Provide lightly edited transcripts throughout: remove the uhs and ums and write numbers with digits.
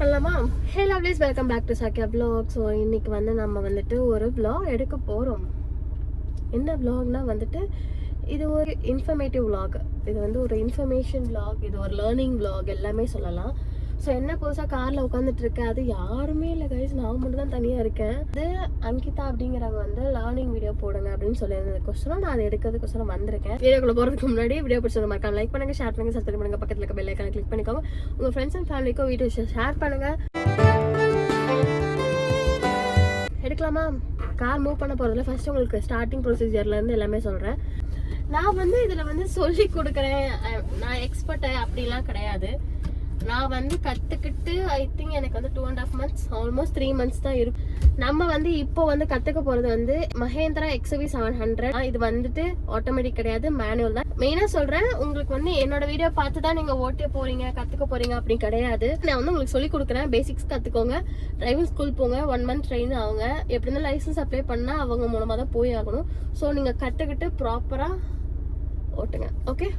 பண்ணலாமா? Hey lovelies, welcome back to Sakkiya vlog. So இன்னைக்கு வந்து நம்ம வந்துட்டு ஒரு vlog எடுக்க போகிறோம். என்ன vlogனா வந்துட்டு இது ஒரு இன்ஃபர்மேட்டிவ் vlog. இது வந்து ஒரு இன்ஃபர்மேஷன் vlog, இது ஒரு லேர்னிங் vlog எல்லாமே சொல்லலாம். ஸோ என்ன புதுசாக காரில் உட்காந்துட்டு இருக்கேன், அது யாருமே இல்லை கைஸ், நான் மட்டும் தான் தனியாக இருக்கேன். இது அங்கிதா அப்படிங்கிறவங்க வந்து லேர்னிங் வீடியோ போடுங்க அப்படின்னு சொல்லியிருந்ததுக்கோசரம் நான் அதை எடுக்கிறதுக்கோசரம் வந்திருக்கேன். வீடியோக்குள்ள போகிறதுக்கு முன்னாடி வீடியோ பிடிச்சது மறக்காம லைக் பண்ணுங்க, ஷேர் பண்ணுங்க, சப்ஸ்கிரைப் பண்ணுங்க, பக்கத்தில் இருக்க பெல் ஐக்கானை கிளிக் பண்ணிக்கோங்க. உங்கள் ஃப்ரெண்ட்ஸ் அண்ட் ஃபேமிலிக்கும் வீடியோ ஷேர் பண்ணுங்க. எடுக்கலாமா? கார் மூவ் பண்ண போகிறதுல ஃபர்ஸ்ட் உங்களுக்கு ஸ்டார்டிங் ப்ரொசீஜர்லேருந்து எல்லாமே சொல்கிறேன். நான் வந்து இதில் வந்து சொல்லி கொடுக்குறேன், நான் எக்ஸ்பர்ட்டு அப்படிலாம் கிடையாது. நான் வந்து கற்றுக்கிட்டு ஐ திங்க் எனக்கு வந்து 2.5 months ஆல்மோஸ்ட் 3 months தான் இருக்கும். நம்ம வந்து இப்போ வந்து கற்றுக்க போகிறது வந்து மஹேந்திரா XUV 700. இது வந்துட்டு ஆட்டோமேட்டிக் கிடையாது, மேனுவல் தான். மெயினாக சொல்கிறேன், உங்களுக்கு வந்து என்னோட வீடியோ பார்த்து தான் நீங்கள் ஓட்ட போகிறீங்க, கற்றுக்க போகிறீங்க அப்படி கிடையாது. நான் வந்து உங்களுக்கு சொல்லி கொடுக்குறேன், பேசிக்ஸ் கற்றுக்கோங்க, டிரைவிங் ஸ்கூல் போங்க, 1 month ட்ரெயின் ஆகுங்க. எப்படி இருந்தாலும் லைசன்ஸ் அப்ளை பண்ணால் அவங்க மூலமாக தான் போய் ஆகணும். ஸோ நீங்கள் கற்றுக்கிட்டு ப்ராப்பராக ஓட்டுங்க. ஓகே,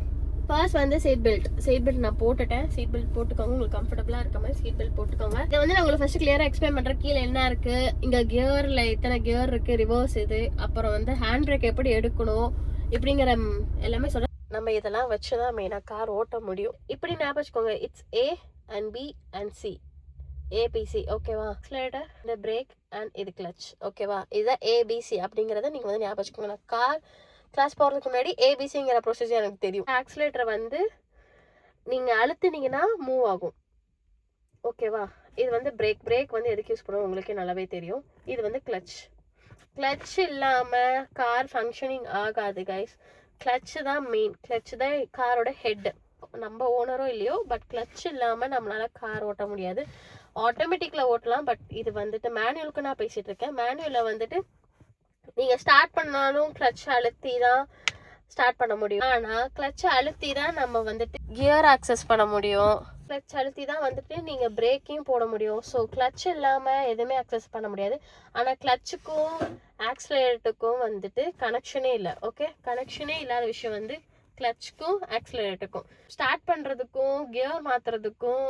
ஃபர்ஸ்ட் வந்து சீட் பெல்ட் நான் போட்டுட்டேன். சீட் பெல்ட் போட்டுக்கோங்க, உங்களுக்கு கம்ஃபர்டபுளாக இருக்க மாதிரி சீட் பெல்ட் போட்டுக்கோங்க. இதை வந்து நான் உங்களுக்கு ஃபர்ஸ்ட் கிளியராக எக்ஸ்பிளைன் பண்ணுறேன். கீழே என்ன இருக்கு, இங்கே கியரில் எத்தனை கியர் இருக்கு, ரிவர்ஸ் இது, அப்புறம் வந்து ஹேண்ட் பிரேக் எப்படி எடுக்கணும் இப்படிங்கிற எல்லாமே சொல்கிறேன். நம்ம இதெல்லாம் வச்சு தான் மெயினாக கார் ஓட்ட முடியும். இப்படி ஞாபகம் வச்சுக்கோங்க, it's A and B and C, ABC. ஓகேவா? ஆக்சிலரேட்டர், இந்த பிரேக் அண்ட் இது கிளச். ஓகேவா? இதுதான் ABC அப்படிங்கிறத நீங்கள் வந்து ஞாபகம் வச்சுக்கோங்க. நான் கார் கிளாஸ் போகிறதுக்கு முன்னாடி ஏபிசிங்கிற ப்ரொசீஜர் எனக்கு தெரியும். ஆக்சிலேட்டரை வந்து நீங்கள் அழுத்துனீங்கன்னா மூவ் ஆகும். ஓகேவா? இது வந்து பிரேக் வந்து எதுக்கு யூஸ் பண்ணுவோம் உங்களுக்கே நல்லாவே தெரியும். இது வந்து கிளச் இல்லாமல் கார் ஃபங்க்ஷனிங் ஆகாது கைஸ். கிளச்சு தான் மெயின், கிளச்சு தான் காரோட ஹெட். நம்ம ஓனரோ இல்லையோ, பட் கிளச் இல்லாமல் நம்மளால கார் ஓட்ட முடியாது. ஆட்டோமேட்டிக்கில் ஓட்டலாம், பட் இது வந்துட்டு மேனுவலுக்கு நான் பேசிகிட்டு இருக்கேன். மேனுவலில் வந்துட்டு நீங்கள் ஸ்டார்ட் பண்ணாலும் கிளச் அழுத்தி தான் ஸ்டார்ட் பண்ண முடியும். ஆனால் கிளச் அழுத்தி தான் நம்ம வந்துட்டு கியர் ஆக்சஸ் பண்ண முடியும். கிளச் அழுத்தி தான் வந்துட்டு நீங்கள் பிரேக்கையும் போட முடியும். ஸோ கிளச் இல்லாமல் எதுவுமே ஆக்சஸ் பண்ண முடியாது. ஆனால் கிளச்சுக்கும் ஆக்சிலரேட்டருக்கும் வந்துட்டு கனெக்ஷனே இல்லை. ஓகே, கனெக்ஷனே இல்லாத விஷயம் வந்து கிளச்சுக்கும் ஆக்சிலரேட்டருக்கும். ஸ்டார்ட் பண்ணுறதுக்கும் கியர் மாற்றுறதுக்கும்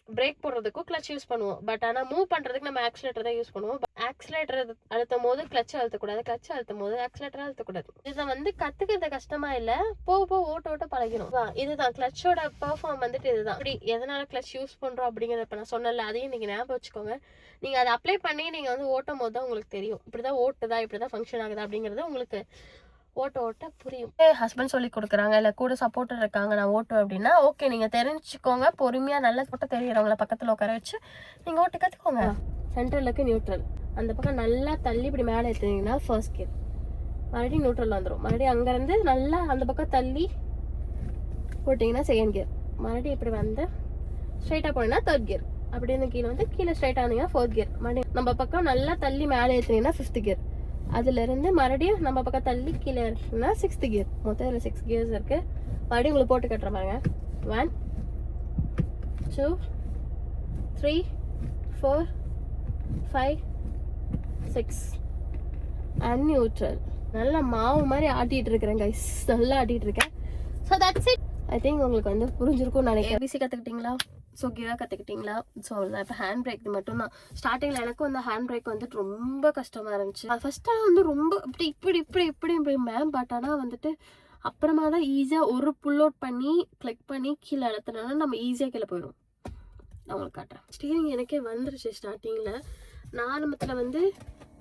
பிரேக் போடுறதுக்கும் கிளச் யூஸ் பண்ணுவோம். பட் ஆனால் மூவ் பண்ணுறதுக்கு நம்ம ஆக்சிலேட்டர் தான் யூஸ் பண்ணுவோம். ஆக்சிலேட்டர் அழுத்தும் போது கிளச் அழுத்தக்கூடாது, கிளச் அழுத்தும் போது ஆக்சிலேட்டர் அழுத்தக்கூடாது. இதை வந்து கற்றுக்கிறது கஷ்டமா இல்லை, போக ஓட்ட பழகிடும். இதுதான் கிளச்சோட பெர்ஃபார்ம் வந்துட்டு இதுதான். அப்படி எதனால கிளச் யூஸ் பண்ணுறோம் அப்படிங்கிறத இப்போ நான் சொன்னல, அதையும் நீங்கள் ஞாபகம் வச்சுக்கோங்க. நீங்கள் அதை அப்ளை பண்ணி நீங்கள் வந்து ஓட்டும் போது தான் உங்களுக்கு தெரியும், இப்படி தான் ஓட்டுதா, இப்படி தான் ஃபங்க்ஷன் ஆகுதா அப்படிங்கிறது உங்களுக்கு ஓட்ட புரியும். ஹஸ்பண்ட் சொல்லி கொடுக்குறாங்க, இல்லை கூட சப்போர்ட்டர் இருக்காங்க, நான் ஓட்டுவேன் அப்படின்னா ஓகே, நீங்கள் தெரிஞ்சுக்கோங்க. பொறுமையாக நல்லா ஓட்ட தெரிகிறவங்கள பக்கத்தில் உட்கார வச்சு நீங்கள் ஓட்ட கற்றுக்கோங்க. சென்ட்ரலுக்கு நியூட்ரல், அந்த பக்கம் நல்லா தள்ளி இப்படி மேலே ஏற்றுனீங்கன்னா ஃபர்ஸ்ட் கியர், மறுபடியும் நியூட்ரல் வந்துடும். மறுபடியும் அங்கேருந்து நல்லா அந்த பக்கம் தள்ளி போட்டிங்கன்னா செகண்ட் கியர், மறுபடியும் இப்படி வந்து ஸ்ட்ரைட்டாக போனீங்கன்னா தேர்ட் கியர், அப்படி இருந்து கீழே வந்து கீழே ஸ்ட்ரைட்டாக வந்தீங்கன்னா ஃபோர்த் கியர், மறுபடியும் நம்ம பக்கம் நல்லா தள்ளி மேலே ஏற்றுனீங்கன்னா ஃபிஃப்த் கியர், அதுலேருந்து மறுபடியும் நம்ம பக்கம் தள்ளி கீழே இருக்குன்னா 6th கியர். மொத்தம் இதில் 6 கியர்ஸ் இருக்குது. மறுபடியும் உங்களுக்கு போட்டு கட்டுற பாருங்க. 1 2 3 4 5 6 அண்ட் நியூட்ரல். நல்லா மாவு மாதிரி ஆட்டிகிட்டு இருக்கிறேன் கைஸ், நல்லா ஆட்டிகிட்டு இருக்கேன். So that's it. I think உங்களுக்கு வந்து புரிஞ்சிருக்கும் நினைக்கிறேன். ஏபிசி கற்றுக்கிட்டிங்களா? ஸோ கியர் கற்றுக்கிட்டிங்களா? ஸோ நான் இப்போ ஹேண்ட் பிரேக் மட்டும் தான். ஸ்டார்டிங்கில் எனக்கும் அந்த ஹேண்ட் பிரேக் வந்துட்டு ரொம்ப கஷ்டமாக இருந்துச்சு. ஃபஸ்ட்டாக வந்து ரொம்ப இப்படி மேம், பட் ஆனால் வந்துட்டு அப்புறமா தான் ஈஸியாக ஒரு புல் அவுட் பண்ணி கிளிக் பண்ணி கீழே அழுத்தினா நம்ம ஈஸியாக கீழே போயிடும். நான் உங்களுக்கு காட்டுறேன். ஸ்டீரிங் எனக்கே வந்துருச்சு ஸ்டார்டிங்கில். நான் ஆரம்பத்தில் வந்து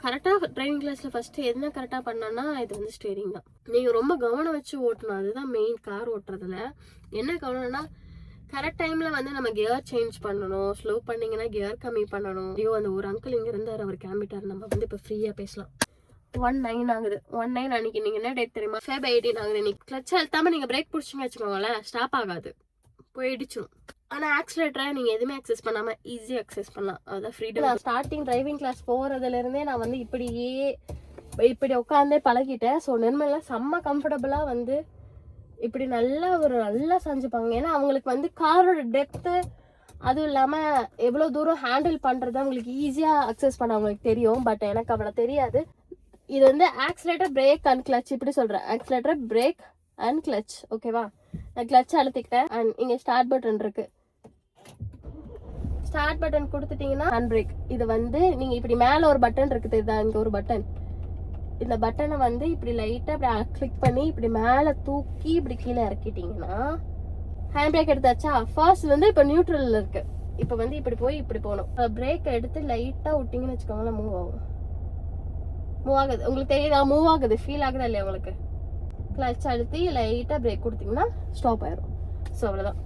கரெக்டாக டிரைவிங் கிளாஸில் ஃபஸ்ட்டு என்ன கரெக்டாக பண்ணோன்னா இது வந்து ஸ்டீரிங் தான். நீங்கள் ரொம்ப கவனம் வச்சு ஓட்டணும், அதுதான் மெயின் கார் ஓட்டுறதுல. என்ன கவனம்னா கரெக்ட் டைமில் வந்து நம்ம கியர் சேஞ்ச் பண்ணணும். ஸ்லோ பண்ணிங்கன்னா கியர் கம்மி பண்ணணும். ஐயோ, அந்த ஒரு அங்கிள் இங்கே இருந்தார், அவர் கிளம்பிட்டார். நம்ம வந்து இப்போ ஃப்ரீயாக பேசலாம். 19 ஆகுது. 19 அன்னைக்கு நீங்கள் என்ன டேட் தெரியுமா? Feb 18 ஆகுது. இன்னைக்கு கிளச் அழுத்தாமல் நீங்கள் பிரேக் பிடிச்சிங்க வச்சுக்கோங்களேன், ஸ்டாப் ஆகாது, போயிடுச்சிடும். ஆனால் ஆக்சிலேட்டரை நீங்கள் எதுவுமே அக்சஸ் பண்ணாமல் ஈஸியாக அக்சஸ் பண்ணலாம். அதுதான் ஃப்ரீடம். ஸ்டார்டிங் டிரைவிங் கிளாஸ் போகிறதுலேருந்தே நான் வந்து இப்படி உட்காந்தே பழகிட்டேன். ஸோ நிர்மலாம் செம்ம கம்ஃபர்டபுளாக வந்து இப்படி நல்லா செஞ்சுப்பாங்க. ஏன்னா அவங்களுக்கு வந்து காரோட டெப்த்து, அதுவும் இல்லாமல் எவ்வளோ தூரம் ஹேண்டில் பண்ணுறது அவங்களுக்கு ஈஸியாக அக்சஸ் பண்ண அவங்களுக்கு தெரியும். பட் எனக்கு அவ்வளோ தெரியாது. இது வந்து ஆக்சிலேட்டர், பிரேக் அண்ட் கிளச் இப்படி சொல்கிறேன். Accelerator, brake and clutch. ஓகேவா? நான் கிளச் அழுத்திக்கிட்டேன். அண்ட் இங்கே ஸ்டார்ட் பட்டன் இருக்குது. ஸ்டார்ட் பட்டன் கொடுத்துட்டீங்கன்னா ஹேண்ட் பிரேக். இது வந்து நீங்க இப்படி மேல ஒரு பட்டன் இருக்குது, இதுதான் இங்க ஒரு பட்டன். இந்த பட்டனை வந்து இப்படி லைட்டா இப்படி கிளிக் பண்ணி இப்படி மேல தூக்கி இப்படி கீழே இறக்கிட்டீங்கன்னா ஹேண்ட் பிரேக் எடுத்தாச்சா. ஃபர்ஸ்ட் வந்து இப்ப நியூட்ரல்ல இருக்கு, இப்ப வந்து இப்படி போய் இப்படி போகணும். பிரேக் எடுத்து லைட்டா விட்டீங்கன்னு வச்சுக்கோங்களேன், மூவ் ஆகும். மூவ் ஆகுது, உங்களுக்கு தெரியுதா? மூவ் ஆகுது, ஃபீல் ஆகுதா இல்லையா உங்களுக்கு? கிளச் அழுத்தி லைட்டா பிரேக் கொடுத்தீங்கன்னா ஸ்டாப் ஆயிரும். ஸோ அவ்வளவுதான்.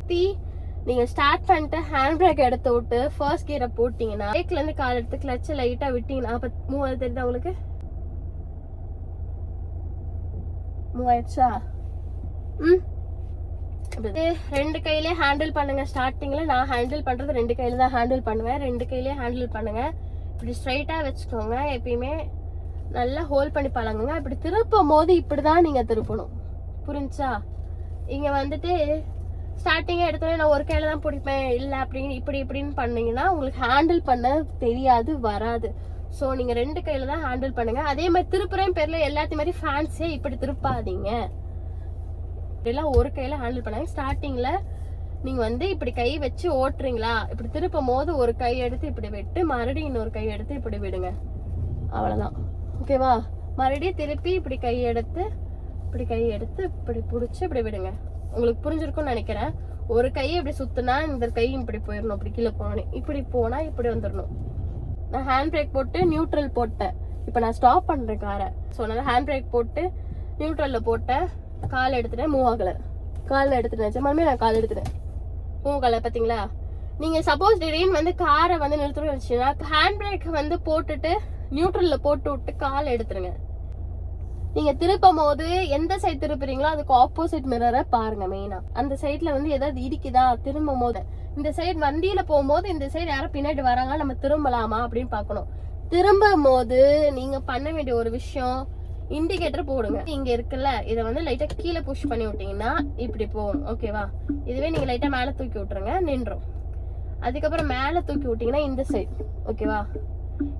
நீங்க ஸ்டார்ட் பண்ணிட்டு ஹேண்ட் பிரேக் எடுத்து விட்டு ஃபர்ஸ்ட் கியரை போட்டீங்கன்னா பிரேக்ல இருந்து கால் எடுத்து கிளச்சை லைட்டா விட்டீங்கன்னா அப்ப மூவ் ஆகுது, தெரியுதா உங்களுக்கு? மூவ் ஆயிடுச்சா? ரெண்டு கையிலே ஹேண்டில் பண்ணுங்க. ஸ்டார்டிங்ல நான் ஹேண்டில் பண்றது ரெண்டு கையில தான் ஹேண்டில் பண்ணுவேன். ரெண்டு கையிலே ஹேண்டில் பண்ணுங்க. இப்படி ஸ்ட்ரைட்டா வச்சுக்கோங்க. எப்பயுமே நல்லா ஹோல்ட் பண்ணி பழங்குங்க. இப்படி திருப்பும் போது இப்படிதான் நீங்க திருப்பணும், புரிஞ்சா? இங்க வந்துட்டு ஸ்டார்டிங்கா எடுத்தோடனே நான் ஒரு கையில தான் பிடிப்பேன் இல்ல அப்படின்னு இப்படி இப்படின்னு பண்ணீங்கன்னா உங்களுக்கு ஹேண்டில் பண்ண தெரியாது, வராது. ஸோ நீங்க ரெண்டு கையில தான் ஹேண்டில் பண்ணுங்க. அதே மாதிரி திருப்புறேன் பேர்ல எல்லாத்தையும் மாதிரி ஃபேன்ஸே இப்படி திருப்பாதீங்க. இப்படிலாம் ஒரு கையில ஹேண்டில் பண்ணாங்க. ஸ்டார்டிங்ல நீங்க வந்து இப்படி கை வச்சு ஓட்டுறீங்களா, இப்படி திருப்பும் போது ஒரு கை எடுத்து இப்படி விட்டு மறுபடியும் இன்னொரு கை எடுத்து இப்படி விடுங்க, அவ்வளவுதான். ஓகேவா? மறுபடியும் திருப்பி இப்படி கை எடுத்து இப்படி பிடிச்சி இப்படி விடுங்க. உங்களுக்கு புரிஞ்சிருக்கும்னு நினைக்கிறேன். ஒரு கையை இப்படி சுத்துனா இந்த கையும் இப்படி போயிடணும், அப்படி கீழே போனேன், இப்படி போனா இப்படி வந்துடணும். நான் ஹேண்ட் பிரேக் போட்டு நியூட்ரல் போட்டேன். இப்போ நான் ஸ்டாப் பண்றேன் காரை. ஸோ நான் ஹேண்ட் பிரேக் போட்டு நியூட்ரல்ல போட்டேன், கால் எடுத்துட்டேன், மூவ் ஆகல. கால் எடுத்துட்டேன், மறுபடியும் நான் கால் எடுத்துட்டேன், மூவ் ஆகல. பாத்தீங்களா? நீங்க சப்போஸ் திடீர்னு வந்து காரை வந்து நிறுத்தணும்னு வச்சுன்னா ஹேண்ட் பிரேக் வந்து போட்டுட்டு நியூட்ரல்ல போட்டு விட்டு கால் எடுத்துருங்க. நீங்க திருப்பும் போது எந்த சைடு திருப்புறீங்களோ அதுக்கு ஆப்போசிட் மிரரை பாருங்க. மெயினா அந்த சைட்ல வந்து ஏதாவது இடிக்குதா திரும்பும் போது, இந்த சைடு வண்டியில போகும்போது இந்த சைடு யாரும் பின்னாடி வராங்க நம்ம திரும்பலாமா அப்படின்னு பாக்கணும். திரும்பும் போது நீங்க பண்ண வேண்டிய ஒரு விஷயம், இண்டிகேட்டர் போடுங்க. இங்க இருக்குல்ல, இதை வந்து லைட்டா கீழே புஷ் பண்ணி விட்டீங்கன்னா இப்படி போகும். ஓகேவா? இதுவே நீங்க லைட்டா மேல தூக்கி விட்டுருங்க, நின்றும். அதுக்கப்புறம் மேல தூக்கி விட்டீங்கன்னா இந்த சைடு. ஓகேவா?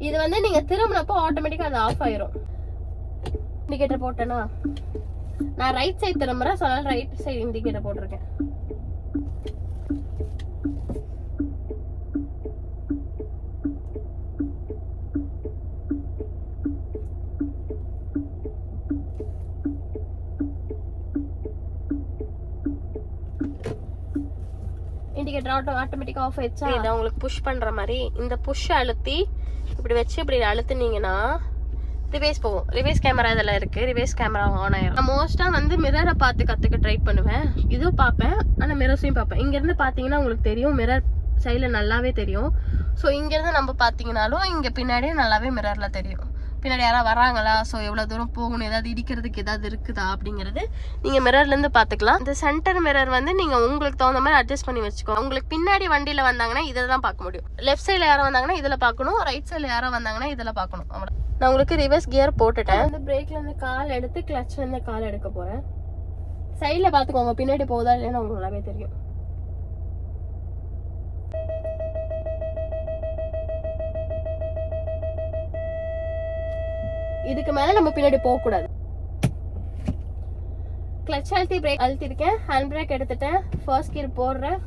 இது வந்து நீங்க திரும்பினப்போ ஆட்டோமேட்டிக்கா அது ஆஃப் ஆயிரும். இண்டிகேட்டர் போட்டேன்னா நான் ரைட் சைடு திரும்புறேன், ஸோ அதனால ரைட் சைடு இண்டிகேட்டர் போட்டிருக்கேன். இண்டிகேட்டர் ஆட்டோமேட்டிக்கா ஆஃப் ஆயிடுச்சா? இதை உங்களுக்கு புஷ் பண்ற மாதிரி இந்த புஷ் அழுத்தி இப்படி வச்சு இப்படி அழுத்துனீங்கன்னா ரிவேஸ் போகும். ரிவேஸ் கேமரா இதெல்லாம் இருக்கு, ரிவேஸ் கேமரா ஆன் ஆயிரும். நான் மோஸ்டா வந்து மிரரை பார்த்து கத்துக்க ட்ரை பண்ணுவேன். இதுவும் பார்ப்பேன், ஆனா மிரர்ஸையும் பார்ப்பேன். இங்க இருந்து பாத்தீங்கன்னா உங்களுக்கு தெரியும், மிரர் சைடுல நல்லாவே தெரியும். ஸோ இங்க இருந்து நம்ம பாத்தீங்கன்னாலும் இங்க பின்னாடியே நல்லாவே மிரர்ல தெரியும், பின்னாடி யாராவது வராங்களா, ஸோ எவ்வளவு தூரம் போகணும், ஏதாவது இடிக்கிறதுக்கு ஏதாவது இருக்குதா அப்படிங்கிறது நீங்க மிரர்ல இருந்து பாத்துக்கலாம். இந்த சென்டர் மிரர் வந்து நீங்க உங்களுக்கு தகுந்த மாதிரி அட்ஜஸ்ட் பண்ணி வச்சுக்கோ. உங்களுக்கு பின்னாடி வண்டியில வந்தாங்கன்னா இதில் தான் பார்க்க முடியும். லெஃப்ட் சைட்ல யாரும் வந்தாங்கன்னா இதுல பார்க்கணும், ரைட் சைட்ல யாரும் வந்தாங்கன்னா இதுல பார்க்கணும். அவ்வளோ. நான் உங்களுக்கு ரிவர்ஸ் கியர் போட்டுட்டேன். இந்த பிரேக்ல இருந்து கால் எடுத்து கிளச்ல இருந்து கால் எடுக்க போறேன். சைட்ல பாத்துக்கோங்க, பின்னாடி போகுதா இல்லைன்னு உங்களுக்கு நல்லாவே தெரியும். இதுக்கு மேல நம்ம பின்னாடி போக கூடாது. கிளட்ச் அழுத்தி பிரேக் அழுத்திருக்கேன், ஹேண்ட் பிரேக் எடுத்துட்டேன், ஃபர்ஸ்ட் கியர் போடுறேன்.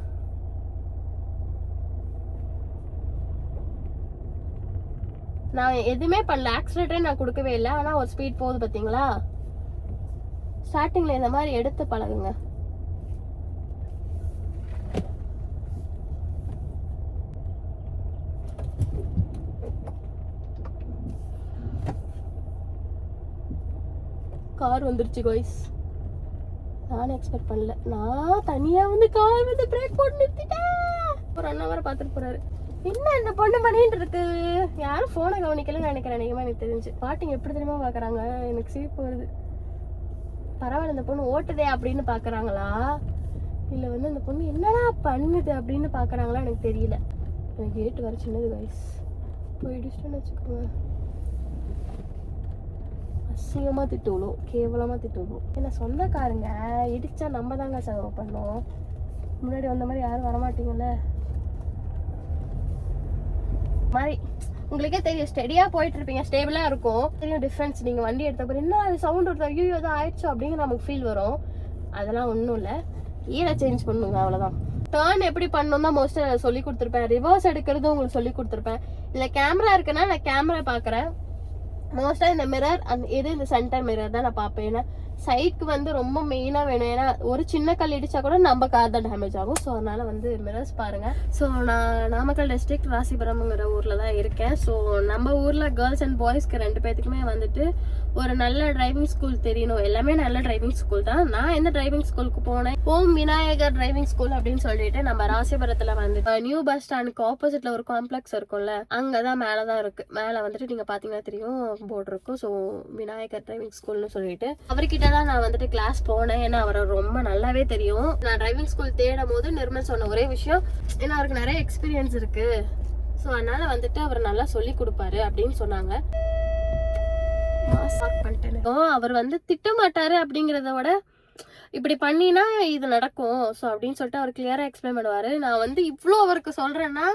நான் எதுவுமே பண்ணல, ஆக்சிலேட்டரே நான் கொடுக்கவே இல்லை, ஆனா ஒரு ஸ்பீட் போகுது பாத்தீங்களா? ஸ்டார்டிங்ல இந்த மாதிரி எடுத்து பழகுங்க. கார் வந்துருச்சு காய்ஸ், நானும் எக்ஸ்பெக்ட் பண்ணல. நான் தனியா வந்து கார் வந்து பிரேக் போட்டு நிறுத்திட்டேன். ஒரு அண்ணாவரை பார்த்துட்டு போறாரு, என்ன இந்த பொண்ணு பண்ணிட்டு இருக்கு, யாரும் போனை கவனிக்கலன்னு நினைக்கிறேன். எனக்கு தெரிஞ்சு பாட்டிங்க எப்படி தெரியுமா பாக்குறாங்க, எனக்கு சிரிப்பு வருது. பரவாயில்ல இந்த பொண்ணு ஓட்டுதே அப்படின்னு பாக்குறாங்களா, இல்ல வந்து இந்த பொண்ணு என்னடா பண்ணுது அப்படின்னு பாக்குறாங்களா எனக்கு தெரியல. எனக்கு கேட்டு வர சின்னது காய்ஸ், போயிடுச்சுன்னு வச்சுக்கோங்க. அசிங்கமா திட்டுவோம், கேவலமா திட்டுவோம். ஏன்னா சொந்தக்காரங்க இடிச்சா நம்ம தாங்க செலவு பண்ணோம், முன்னாடி வந்த மாதிரி யாரும் வரமாட்டீங்கல்ல. மாதிரி உங்களுக்கே தெரியும், ஸ்டெடியா போயிட்டு இருப்பீங்க, ஸ்டேபிளா இருக்கும், தெரியும் டிஃபரன்ஸ். நீங்க வண்டி எடுத்த பிறகு என்ன அது சவுண்ட் வருது, ஐயோ ஏதோ ஆயிடுச்சு அப்படிங்கிற நமக்கு ஃபீல் வரும். அதெல்லாம் ஒன்றும் இல்லை, ஈரை சேஞ்ச் பண்ணுங்க, அவ்வளோதான். டர்ன் எப்படி பண்ணணும் தான் மோஸ்ட்டாக சொல்லி கொடுத்துருப்பேன். ரிவர்ஸ் எடுக்கிறது உங்களுக்கு சொல்லி கொடுத்துருப்பேன். இல்லை கேமரா இருக்குன்னா நான் கேமரா பார்க்குறேன். மோஸ்ட்டாக இந்த மிரர் இந்த சென்டர் மிரர் தான் நான் பார்ப்பேன். ஏன்னா சைட்க்கு வந்து ரொம்ப மெயினாக வேணும். ஏன்னா ஒரு சின்ன கல் இடிச்சா கூட நம்ம கார் தான் டேமேஜ் ஆகும். ஸோ அதனால வந்து மிரர்ஸ் பாருங்கள். ஸோ நான் நாமக்கல் டிஸ்ட்ரிக்ட் ராசிபுரம்ங்கிற ஊரில் தான் இருக்கேன். ஸோ நம்ம ஊரில் கேர்ள்ஸ் அண்ட் பாய்ஸ்க்கு 2 பேத்துக்குமே வந்துட்டு ஒரு நல்ல டிரைவிங் ஸ்கூல் தெரியணும். எல்லாமே நல்ல டிரைவிங் ஸ்கூல் தான். நான் எந்த டிரைவிங் ஸ்கூலுக்கு போனேன், ஓம் விநாயகர் டிரைவிங் ஸ்கூல் அப்படின்னு சொல்லிட்டு நம்ம ராசிபுரத்தில் வந்து நியூ பஸ் ஸ்டாண்டுக்கு ஆப்போசிட்ல ஒரு காம்ப்ளெக்ஸ் இருக்கும்ல, அங்கதான் மேலதான் இருக்கு. மேல வந்துட்டு நீங்க பாத்தீங்கன்னா தெரியும் போர்டு இருக்கும். ஸோ விநாயகர் டிரைவிங் ஸ்கூல்னு சொல்லிட்டு அவர்கிட்ட தான் நான் வந்துட்டு கிளாஸ் போனேன். ஏன்னா அவரை ரொம்ப நல்லாவே தெரியும். நான் டிரைவிங் ஸ்கூல் தேடும் போது நிர்மல் சொன்ன ஒரே விஷயம், ஏன்னா அவருக்கு நிறைய எக்ஸ்பீரியன்ஸ் இருக்கு. ஸோ அதனால வந்துட்டு அவர் நல்லா சொல்லி கொடுப்பாரு அப்படின்னு சொன்னாங்க. அவர் வந்து திட்ட மாட்டாரு அப்படிங்கிறத விட இப்படி பண்ணினா இது நடக்கும் ஸோ அப்படின்னு சொல்லிட்டு அவர் கிளியரா எக்ஸ்பிளைன் பண்ணுவாரு. நான் வந்து இவ்வளோ அவருக்கு சொல்றேன்னா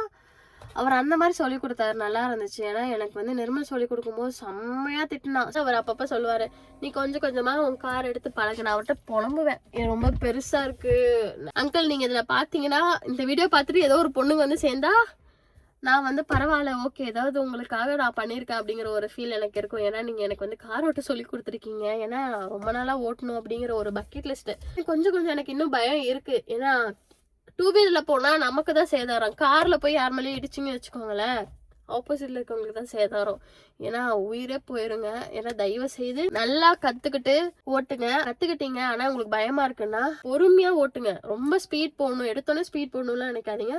அவர் அந்த மாதிரி சொல்லி கொடுத்தாரு, நல்லா இருந்துச்சு. ஏன்னா எனக்கு வந்து நிர்மல் சொல்லி கொடுக்கும்போது செம்மையா திட்டினா. அவர் அப்பப்ப சொல்லுவாரு, நீ கொஞ்சம் கொஞ்சமா உன் கார் எடுத்து பழகு. நான் அவர்கிட்ட புலம்புவேன், ரொம்ப பெருசா இருக்கு அங்கிள். நீங்க இதுல பாத்தீங்கன்னா இந்த வீடியோ பார்த்துட்டு ஏதோ ஒரு பொண்ணுங்க வந்து சேர்ந்தா நான் வந்து பரவாயில்ல, ஓகே, ஏதாவது உங்களுக்காக நான் பண்ணியிருக்கேன் அப்படிங்கிற ஒரு ஃபீல் எனக்கு இருக்கும். ஏன்னா நீங்கள் எனக்கு வந்து கார் ஓட்ட சொல்லி கொடுத்துருக்கீங்க. ஏன்னா ரொம்ப நாளாக ஓட்டணும் அப்படிங்கிற ஒரு பக்கெட் லிஸ்ட்டு கொஞ்சம் கொஞ்சம் எனக்கு இன்னும் பயம் இருக்குது. ஏன்னா 2 வீலரில் போனால் நமக்கு தான் சேதாரம். காரில் போய் யார் மேலேயும் இடிச்சிங்கன்னு வச்சுக்கோங்களேன், ஆப்போசிட்ல இருக்கவங்களுக்கு தான் சேதாரம். ஏன்னா உயிரே போயிருங்க. ஏன்னா தயவு செய்து நல்லா கற்றுக்கிட்டு ஓட்டுங்க. கற்றுக்கிட்டீங்க ஆனால் உங்களுக்கு பயமாக இருக்குன்னா பொறுமையாக ஓட்டுங்க. ரொம்ப ஸ்பீட் போகணும், எடுத்தோன்னே ஸ்பீட் போகணும்லாம் நினைக்காதீங்க.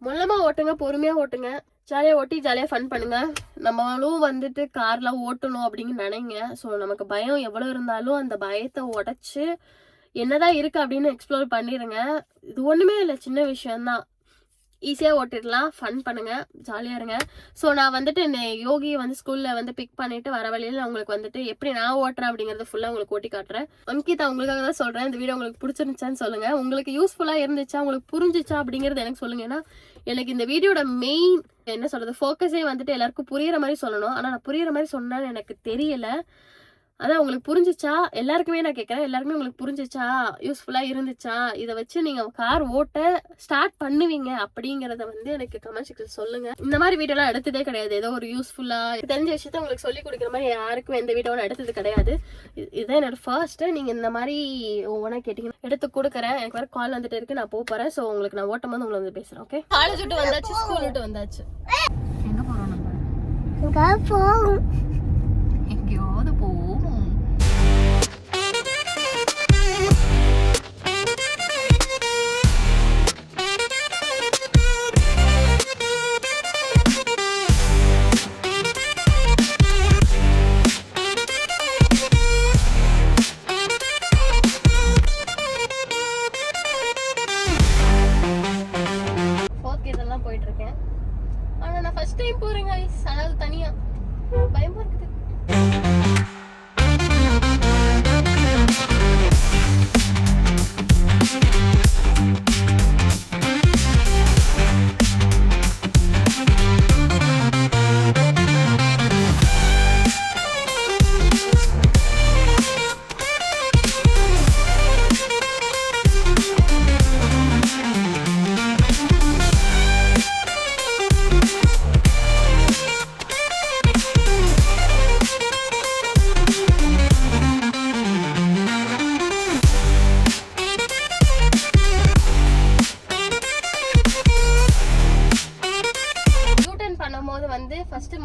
மொல்லமா ஓட்டுங்க, பொறுமையா ஓட்டுங்க, ஜாலியா ஓட்டி ஜாலியா ஃபன் பண்ணுங்க. நம்மளும் வந்துட்டு கார்லாம் ஓட்டணும் அப்படின்னு நினைங்க. ஸோ நமக்கு பயம் எவ்வளவு இருந்தாலும் அந்த பயத்தை உடைச்சு என்னதான் இருக்கு அப்படின்னு எக்ஸ்ப்ளோர் பண்ணிருங்க. இது ஒண்ணுமே இல்லை, சின்ன விஷயம்தான். ஈஸியாக ஓட்டிடலாம், ஃபன் பண்ணுங்க, ஜாலியாக இருங்க. ஸோ நான் வந்துட்டு யோகியை வந்து ஸ்கூலில் வந்து பிக் பண்ணிட்டு வர வழியில் உங்களுக்கு வந்துட்டு எப்படி நான் ஓட்டுறேன் அப்படிங்கிறத ஃபுல்லாக உங்களுக்கு ஓட்டி காட்டுறேன். அங்கிதா உங்களுக்காக தான் சொல்கிறேன். இந்த வீடியோ உங்களுக்கு பிடிச்சிருந்துச்சான்னு சொல்லுங்கள். உங்களுக்கு யூஸ்ஃபுல்லாக இருந்துச்சா, உங்களுக்கு புரிஞ்சிச்சா அப்படிங்கிறது எனக்கு சொல்லுங்கள். ஏன்னா எனக்கு இந்த வீடியோட மெயின் என்ன சொல்கிறது, ஃபோக்கஸே வந்துட்டு எல்லாருக்கும் புரியுற மாதிரி சொல்லணும். ஆனால் நான் புரியுற மாதிரி சொன்னான்னு எனக்கு தெரியலை. அதான் உங்களுக்கு புரிஞ்சிச்சா, எல்லாருக்குமே நான் கேட்குறேன், எல்லாருக்குமே உங்களுக்கு புரிஞ்சிச்சா, யூஸ்ஃபுல்லாக இருந்துச்சா, இதை வச்சு நீங்கள் கார் ஓட்ட ஸ்டார்ட் பண்ணுவீங்க அப்படிங்கிறத வந்து எனக்கு கமெண்ட் செக்ஷன் சொல்லுங்கள். இந்த மாதிரி வீடியோலாம் எடுத்ததே கிடையாது. ஏதோ ஒரு யூஸ்ஃபுல்லாக தெரிஞ்ச விஷயத்த உங்களுக்கு சொல்லி கொடுக்குற மாதிரி யாருக்கும் எந்த வீடியோவும் எடுத்தது கிடையாது. இதுதான் என்னோட ஃபர்ஸ்ட்டு. நீங்கள் இந்த மாதிரி ஒவ்வொன்றா கேட்டிங்கன்னா எடுத்து கொடுக்குறேன். எனக்கு வேறு கால் வந்துட்டு இருக்கு, நான் போகிறேன். ஸோ உங்களுக்கு நான் ஓட்டும் போது உங்களை வந்து பேசுகிறேன். ஓகே, காலேஜ் விட்டு வந்தாச்சு, ஸ்கூல் விட்டு வந்தாச்சு. எங்கே போகிறோம் நம்ம? எங்கேயாவது போவோம். போயிட்டு இருக்கேன். ஆனா நான் ஃபர்ஸ்ட் டைம் போறேன் गाइस, அதாவது தனியா. பயமா இருக்குது.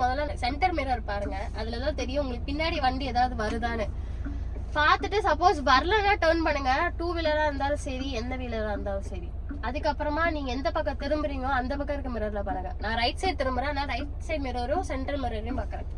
முதல்ல சென்டர் மிரர் பாருங்க, அதுலதான் தெரியும் உங்களுக்கு பின்னாடி வண்டி ஏதாவது வருதான்னு பார்த்துட்டு. சப்போஸ் வரலன்னா டர்ன் பண்ணுங்க. 2 வீலரா இருந்தாலும் சரி, எந்த வீலரா இருந்தாலும் சரி. அதுக்கப்புறமா நீங்க எந்த பக்கம் திரும்புறீங்களோ அந்த பக்கம் இருக்க மிரர்ல பாருங்க. நான் ரைட் சைடு திரும்புறேன், நான் ரைட் சைடு மிரரும் சென்டர் மிரரையும் பாக்குறேன்.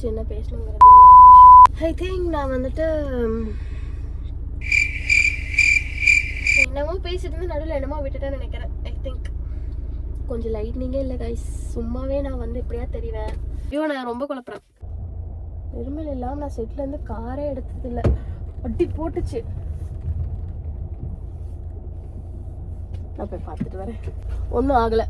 போச்சு என்ன பேசணுங்கிறதே மறந்து போச்சு. ஐ திங்க் நான் வந்துட்டு என்னமோ பேசிட்டு இருந்து நடுவில் என்னமோ விட்டுட்டேன்னு நினைக்கிறேன். ஐ திங்க் கொஞ்சம் லைட்னிங்கே இல்லை கைஸ். சும்மாவே நான் வந்து இப்படியா தெரிவேன். ஐயோ நான் ரொம்ப குழப்பறேன். நிர்மல் இல்லாமல் நான் செட்லேருந்து காரே எடுத்ததில்லை. அடி போட்டுச்சு. நான் போய் பார்த்துட்டு வரேன். ஒன்றும் ஆகலை.